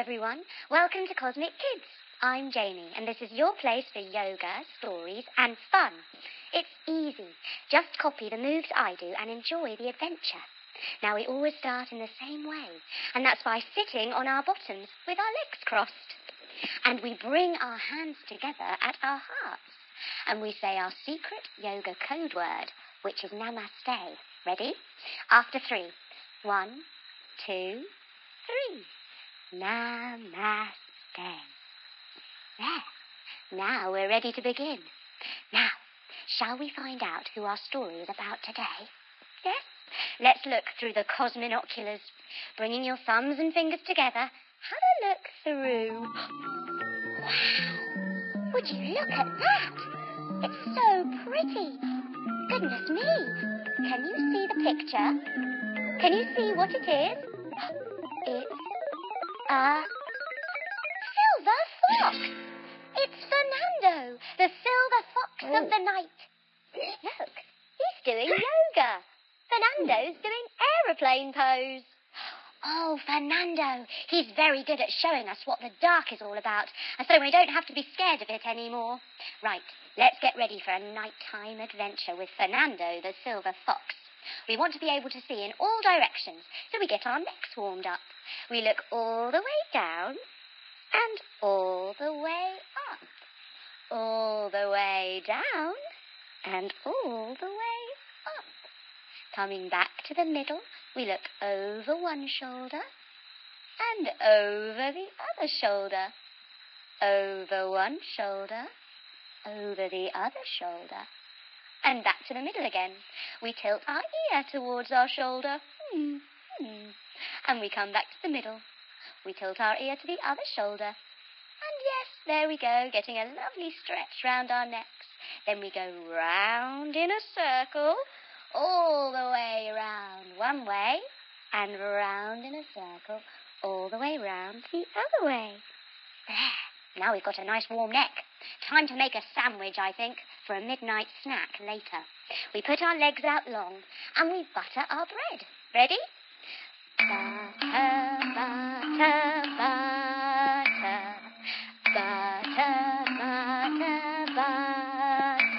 everyone. Welcome to Cosmic Kids. I'm Jamie, and this is your place for yoga, stories, and fun. It's easy. Just copy the moves I do and enjoy the adventure. Now, we always start in the same way, and that's by sitting on our bottoms with our legs crossed. And we bring our hands together at our hearts, and we say our secret yoga code word, which is Namaste. Ready? After 3. 1, 2, 3. Namaste. There. Now we're ready to begin. Now, shall we find out who our story is about today? Yes? Let's look through the cosminoculars. Bringing your thumbs and fingers together, have a look through. Wow! Would you look at that? It's so pretty. Goodness me. Can you see the picture? Can you see what it is? It's a silver fox. It's Fernando, the silver fox of the night. Look, he's doing yoga. Fernando's doing aeroplane pose. Oh, Fernando, he's very good at showing us what the dark is all about, and so we don't have to be scared of it anymore. Right, let's get ready for a nighttime adventure with Fernando, the silver fox. We want to be able to see in all directions, so we get our necks warmed up. We look all the way down and all the way up. All the way down and all the way up. Coming back to the middle, we look over one shoulder and over the other shoulder. Over one shoulder, over the other shoulder. And back to the middle again. We tilt our ear towards our shoulder. And we come back to the middle. We tilt our ear to the other shoulder. And yes, there we go, getting a lovely stretch round our necks. Then we go round in a circle, all the way round one way, and round in a circle, all the way round the other way. There, now we've got a nice warm neck. Time to make a sandwich, I think, for a midnight snack later. We put our legs out long, and we butter our bread. Ready? Butter, butter, butter. Butter, butter, butter.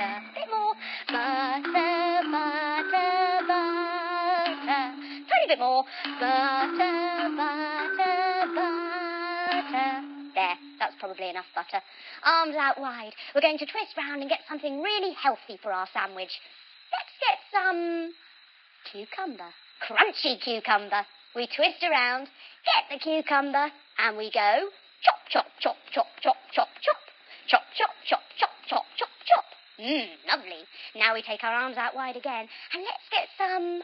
A bit more. Butter, butter, butter. Tiny bit more. Butter, butter, butter. There, that's probably enough butter. Arms out wide. We're going to twist round and get something really healthy for our sandwich. Let's get some cucumber. Crunchy cucumber. We twist around, get the cucumber, and we go chop, chop, chop, chop, chop, chop, chop. Chop, chop, chop, chop, chop, chop, chop. Lovely. Now we take our arms out wide again, and let's get some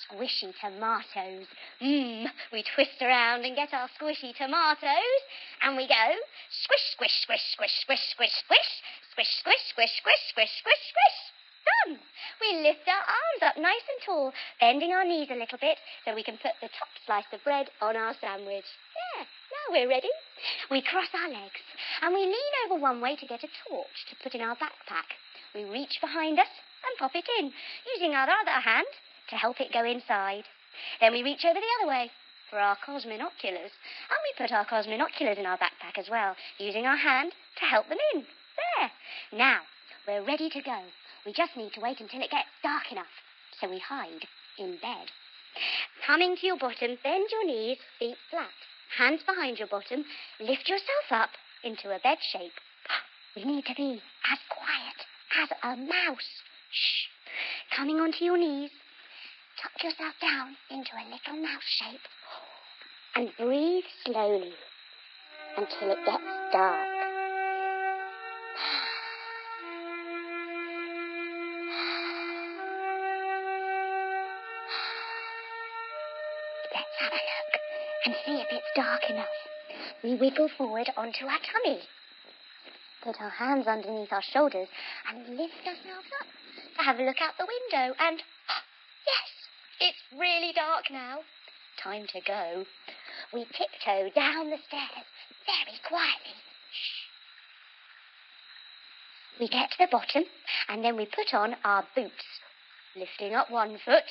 squishy tomatoes. We twist around and get our squishy tomatoes, and we go squish, squish, squish, squish, squish, squish, squish, squish, squish, squish, squish, squish, squish, squish. Done. We lift our arms up nice and tall, bending our knees a little bit so we can put the top slice of bread on our sandwich. There, now we're ready. We cross our legs, and we lean over one way to get a torch to put in our backpack. We reach behind us and pop it in, using our other hand to help it go inside. Then we reach over the other way for our cosminoculars, and we put our cosminoculars in our backpack as well, using our hand to help them in. There. Now, we're ready to go. We just need to wait until it gets dark enough, so we hide in bed. Coming to your bottom, bend your knees, feet flat, hands behind your bottom, lift yourself up into a bed shape. We need to be as quiet as a mouse. Shh. Coming onto your knees, tuck yourself down into a little mouse shape and breathe slowly until it gets dark. Let's have a look and see if it's dark enough. We wiggle forward onto our tummy. Put our hands underneath our shoulders and lift ourselves up to have a look out the window. And yes, it's really dark now. Time to go. We tiptoe down the stairs very quietly. Shh. We get to the bottom and then we put on our boots. Lifting up one foot,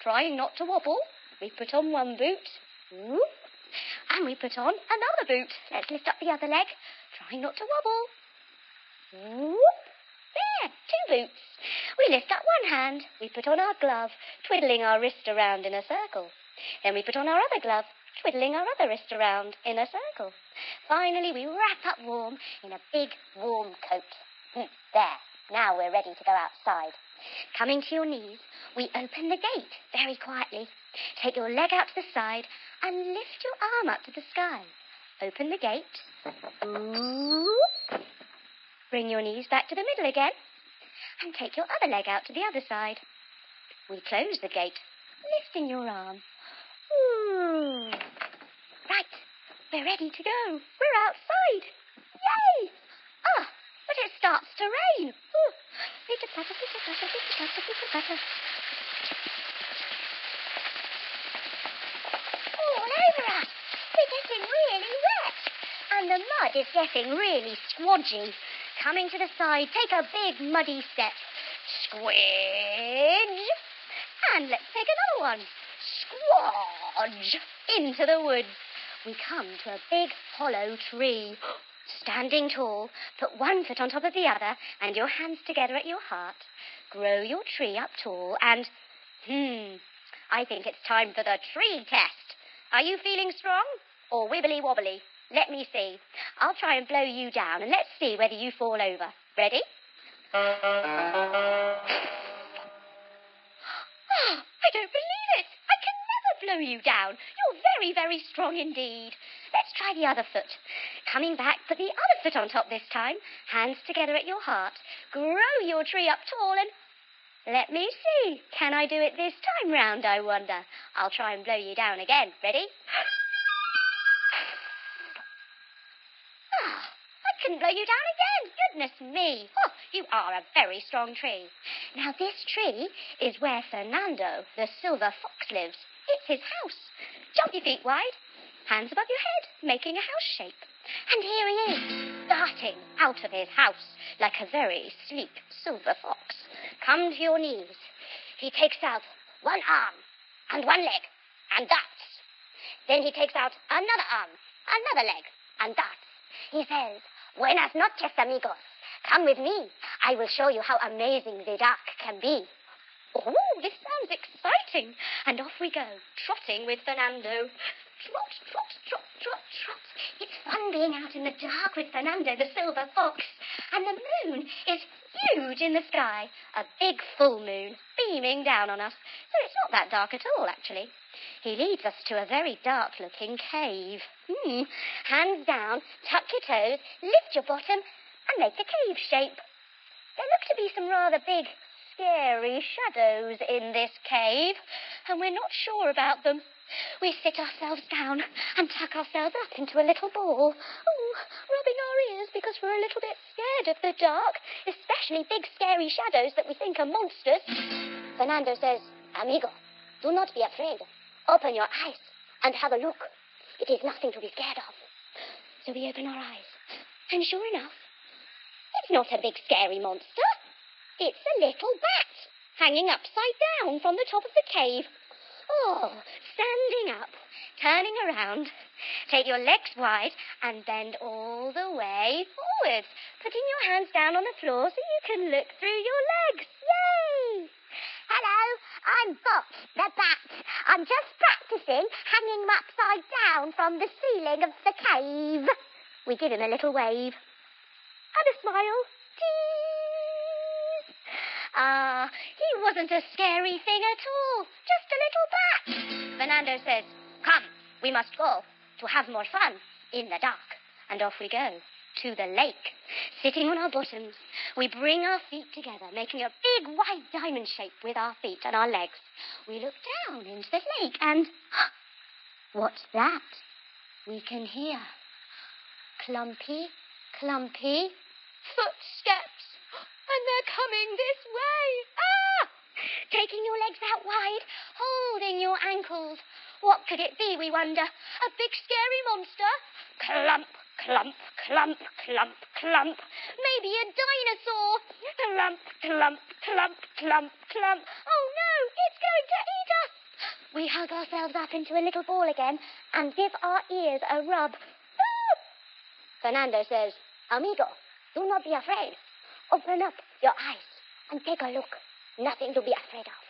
trying not to wobble. We put on one boot, whoop, And we put on another boot. Let's lift up the other leg, trying not to wobble. Whoop. There, 2 boots. We lift up one hand. We put on our glove, twiddling our wrist around in a circle. Then we put on our other glove, twiddling our other wrist around in a circle. Finally, we wrap up warm in a big, warm coat. There. Now we're ready to go outside. Coming to your knees, we open the gate very quietly. Take your leg out to the side and lift your arm up to the sky. Open the gate. Ooh. Bring your knees back to the middle again. And take your other leg out to the other side. We close the gate, lifting your arm. Ooh. Right, we're ready to go. We're outside. Yay! Ah, but it starts to rain. Ooh. Pitter patter, pitter patter, pitter patter, pitter patter. All over us. We're getting really wet. And the mud is getting really squodgy. Coming to the side, take a big muddy step. Squidge. And let's take another one. Squodge. Into the woods. We come to a big hollow tree. Standing tall, put one foot on top of the other and your hands together at your heart. Grow your tree up tall and, I think it's time for the tree test. Are you feeling strong or wibbly wobbly? Let me see. I'll try and blow you down and let's see whether you fall over. Ready? Oh, I don't believe it. I can never blow you down. You're very, very strong indeed. Let's try the other foot. Coming back, put the other foot on top this time. Hands together at your heart. Grow your tree up tall and... Let me see. Can I do it this time round, I wonder? I'll try and blow you down again. Ready? I can blow you down again. Goodness me. Oh, you are a very strong tree. Now, this tree is where Fernando, the silver fox, lives. It's his house. Jump your feet wide. Hands above your head, making a house shape. And here he is, darting out of his house like a very sleek silver fox. Come to your knees. He takes out one arm and one leg and darts. Then he takes out another arm, another leg and darts. He says, "Buenas noches, amigos. Come with me. I will show you how amazing the dark can be." Oh, this sounds exciting. And off we go, trotting with Fernando. Trot, trot, trot, trot, trot. It's fun being out in the dark with Fernando, the silver fox. And the moon is huge in the sky. A big full moon beaming down on us. So it's not that dark at all, actually. He leads us to a very dark-looking cave. Hands down, tuck your toes, lift your bottom, and make a cave shape. There look to be some rather big, scary shadows in this cave, and we're not sure about them. We sit ourselves down and tuck ourselves up into a little ball. Rubbing our ears because we're a little bit scared of the dark, especially big scary shadows that we think are monsters. Fernando says, "Amigo, do not be afraid. Open your eyes and have a look. It is nothing to be scared of." So we open our eyes, and sure enough, it's not a big scary monster. It's a little bat hanging upside down from the top of the cave. Oh, standing up, turning around. Take your legs wide and bend all the way forwards, putting your hands down on the floor so you can look through your legs. Yay! Hello, I'm Bot, the bat. I'm just practicing hanging him upside down from the ceiling of the cave. We give him a little wave and a smile. Cheese! He wasn't a scary thing at all, just a little bat. Fernando says, "Come, we must go to have more fun in the dark." And off we go to the lake. Sitting on our bottoms, we bring our feet together, making a big white diamond shape with our feet and our legs. We look down into the lake and... what's that? We can hear clumpy, clumpy footsteps. And they're coming this way. Taking your legs out wide, holding your ankles. What could it be, we wonder? A big scary monster? Clump, clump, clump, clump, clump. Maybe a dinosaur. Clump, clump, clump, clump, clump. Oh no, it's going to eat us. we hug ourselves up into a little ball again and give our ears a rub. Fernando says, Amigo, do not be afraid. Open up your eyes and take a look. Nothing to be afraid of.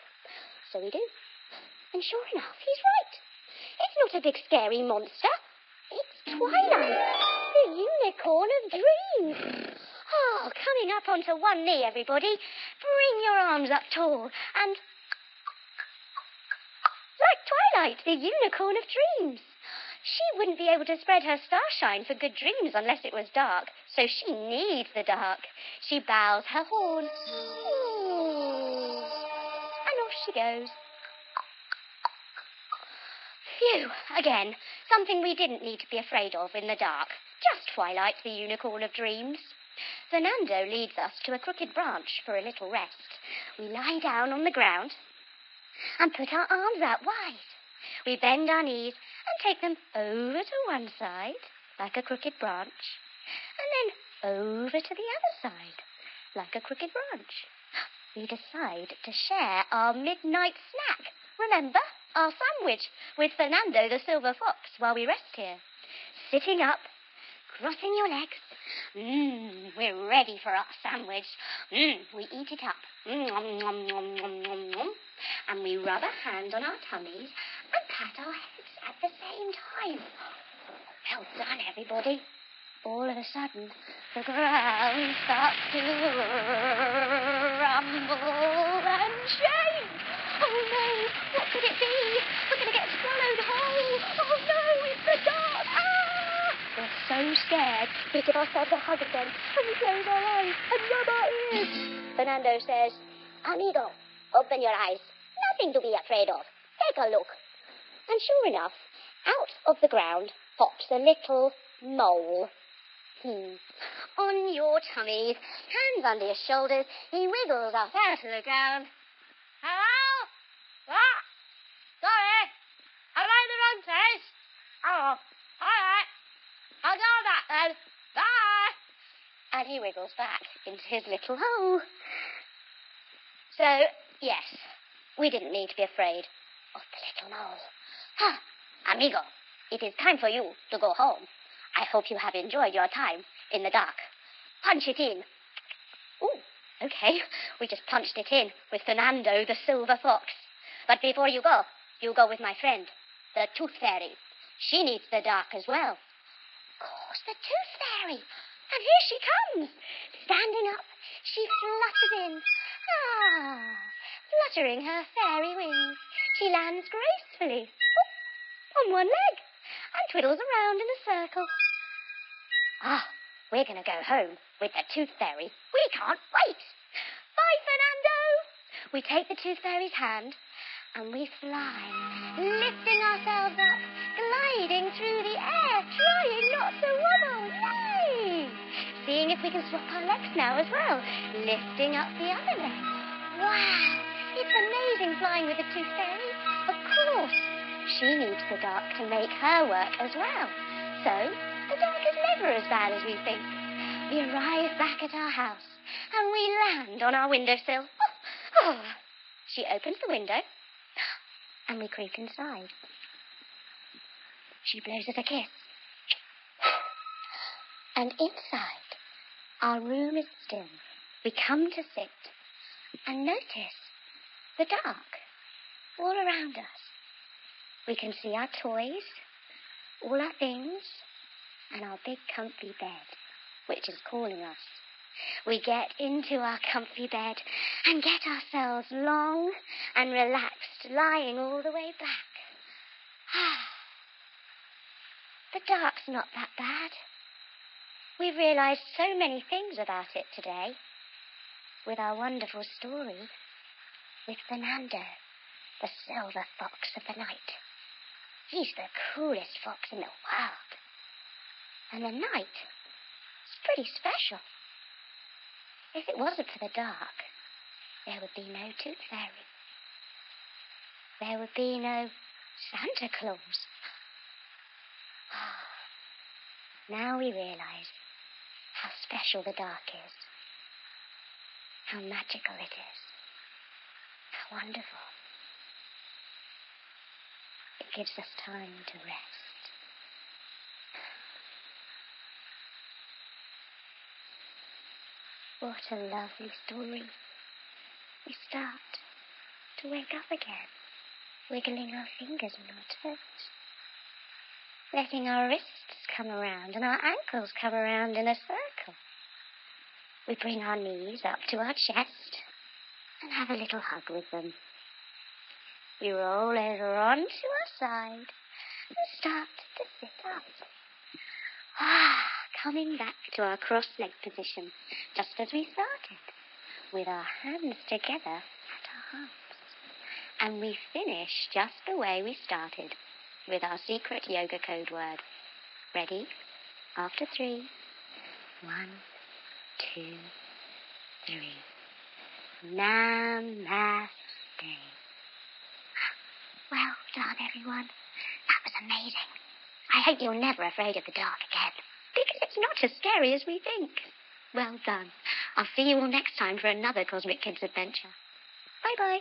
So we do. And sure enough, he's right. It's not a big scary monster. It's Twilight, the unicorn of dreams. Oh, coming up onto one knee, everybody. Bring your arms up tall and... like Twilight, the unicorn of dreams. She wouldn't be able to spread her starshine for good dreams unless it was dark, so she needs the dark. She bows her horn. Ooh. And off she goes. Phew, again, something we didn't need to be afraid of in the dark. Just Twilight, the unicorn of dreams. Fernando leads us to a crooked branch for a little rest. We lie down on the ground and put our arms out wide. We bend our knees and take them over to one side, like a crooked branch, and then over to the other side, like a crooked branch. We decide to share our midnight snack. Remember, our sandwich with Fernando the silver fox while we rest here. Sitting up, crossing your legs. We're ready for our sandwich. We eat it up. Nom, nom, nom, nom, nom, nom. And we rub a hand on our tummies and pat our heads at the same time. Well done, everybody. All of a sudden, the ground starts to rumble and shake. Oh no, what could it be? We're going to get swallowed whole. Oh no, it's the dark. Ah! We're so scared, we give ourselves a hug again and we close our eyes and rub our ears. Fernando says, Amigo, open your eyes. Nothing to be afraid of. Take a look. And sure enough, out of the ground pops a little mole. On your tummies, hands under your shoulders, he wiggles up out of the ground. Hello? What? Sorry, am I in the wrong place? Oh, all right. I'll go back then. Bye. And he wiggles back into his little hole. So, yes, we didn't need to be afraid of the little mole. Amigo, it is time for you to go home. I hope you have enjoyed your time in the dark. Punch it in. Ooh, okay. We just punched it in with Fernando the silver fox. But before you go with my friend, the tooth fairy. She needs the dark as well. Of course, the tooth fairy. And here she comes. Standing up, she flutters in. Fluttering her fairy wings. She lands gracefully on one leg and twiddles around in a circle. We're going to go home with the tooth fairy. We can't wait. Bye, Fernando. We take the tooth fairy's hand and we fly, lifting ourselves up, gliding through the air, trying not to wobble. Yay! Seeing if we can swap our legs now as well, lifting up the other leg. Wow, it's amazing flying with the tooth fairy. Of course, she needs the dark to make her work as well. So, the dark is never as bad as we think. We arrive back at our house and we land on our windowsill. She opens the window and we creep inside. She blows us a kiss. And inside, our room is still. We come to sit and notice the dark all around us. We can see our toys, all our things, and our big comfy bed, which is calling us. We get into our comfy bed and get ourselves long and relaxed, lying all the way back. The dark's not that bad. We've realized so many things about it today with our wonderful story with Fernando, the silver fox of the night. He's the coolest fox in the world. And the night is pretty special. If it wasn't for the dark, there would be no tooth fairy. There would be no Santa Claus. Now we realize how special the dark is, how magical it is, how wonderful. gives us time to rest. What a lovely story. We start to wake up again, wiggling our fingers and our toes, letting our wrists come around and our ankles come around in a circle. We bring our knees up to our chest and have a little hug with them. We roll over onto our side and start to sit up. Coming back to our cross-legged position, just as we started, with our hands together at our hearts. And we finish just the way we started, with our secret yoga code word. Ready? After 3. 1, 2, 3. Namaste. Well done, everyone. That was amazing. I hope you're never afraid of the dark again, because it's not as scary as we think. Well done. I'll see you all next time for another Cosmic Kids adventure. Bye-bye.